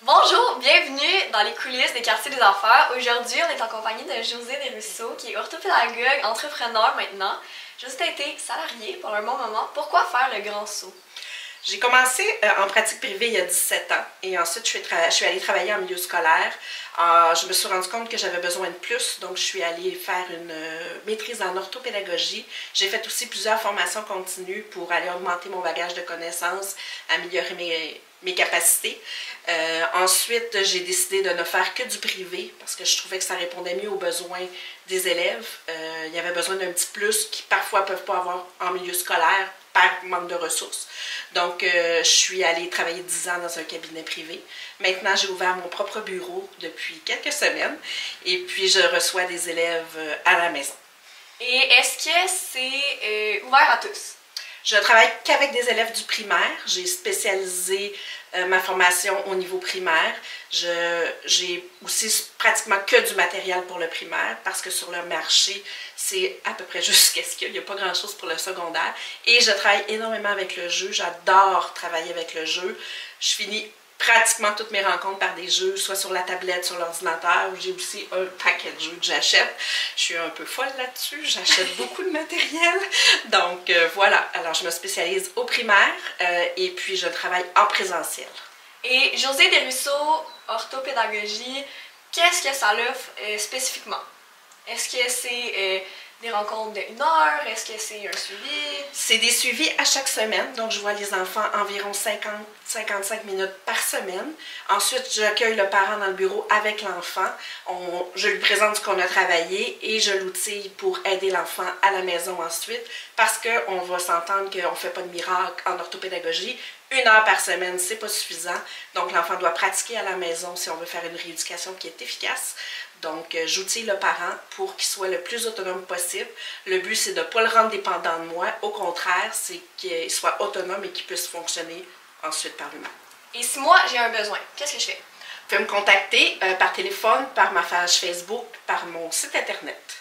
Bonjour, bienvenue dans les coulisses des quartiers des affaires. Aujourd'hui, on est en compagnie de Josée Desruisseaux, qui est orthopédagogue, entrepreneur maintenant. Josée a été salariée pour un bon moment. Pourquoi faire le grand saut? J'ai commencé en pratique privée il y a 17 ans et ensuite je suis allée travailler en milieu scolaire. Je me suis rendu compte que j'avais besoin de plus, donc je suis allée faire une maîtrise en orthopédagogie. J'ai fait aussi plusieurs formations continues pour aller augmenter mon bagage de connaissances, améliorer mes capacités. Ensuite, j'ai décidé de ne faire que du privé parce que je trouvais que ça répondait mieux aux besoins des élèves. Il y avait besoin d'un petit plus qu'ils parfois ne peuvent pas avoir en milieu scolaire par manque de ressources. Donc, je suis allée travailler 10 ans dans un cabinet privé. Maintenant, j'ai ouvert mon propre bureau depuis quelques semaines et puis je reçois des élèves à la maison. Et est-ce que c'est ouvert à tous? Je travaille qu'avec des élèves du primaire. J'ai spécialisé ma formation au niveau primaire. J'ai aussi pratiquement que du matériel pour le primaire parce que sur le marché, c'est à peu près juste ce qu'il n'y a pas grand-chose pour le secondaire. Et je travaille énormément avec le jeu. J'adore travailler avec le jeu. Je finis pratiquement toutes mes rencontres par des jeux, soit sur la tablette, sur l'ordinateur. J'ai aussi un paquet de jeux que j'achète. Je suis un peu folle là-dessus. J'achète beaucoup de matériel. Donc voilà, alors je me spécialise au primaire et puis je travaille en présentiel. Et Josée Desruisseaux, orthopédagogie, qu'est-ce que ça offre spécifiquement? Est-ce que c'est des rencontres d'1 heure? Est-ce que c'est un suivi? C'est des suivis à chaque semaine, donc je vois les enfants environ 50-55 minutes par semaine. Ensuite, j'accueille le parent dans le bureau avec l'enfant. Je lui présente ce qu'on a travaillé et je l'outille pour aider l'enfant à la maison ensuite parce qu'on va s'entendre qu'on ne fait pas de miracle en orthopédagogie. 1 heure par semaine, c'est pas suffisant. Donc, l'enfant doit pratiquer à la maison si on veut faire une rééducation qui est efficace. Donc, j'outille le parent pour qu'il soit le plus autonome possible. Le but, c'est de ne pas le rendre dépendant de moi. Au contraire, c'est qu'il soit autonome et qu'il puisse fonctionner ensuite par lui-même. Et si moi, j'ai un besoin, qu'est-ce que je fais? Vous pouvez me contacter par téléphone, par ma page Facebook, par mon site Internet.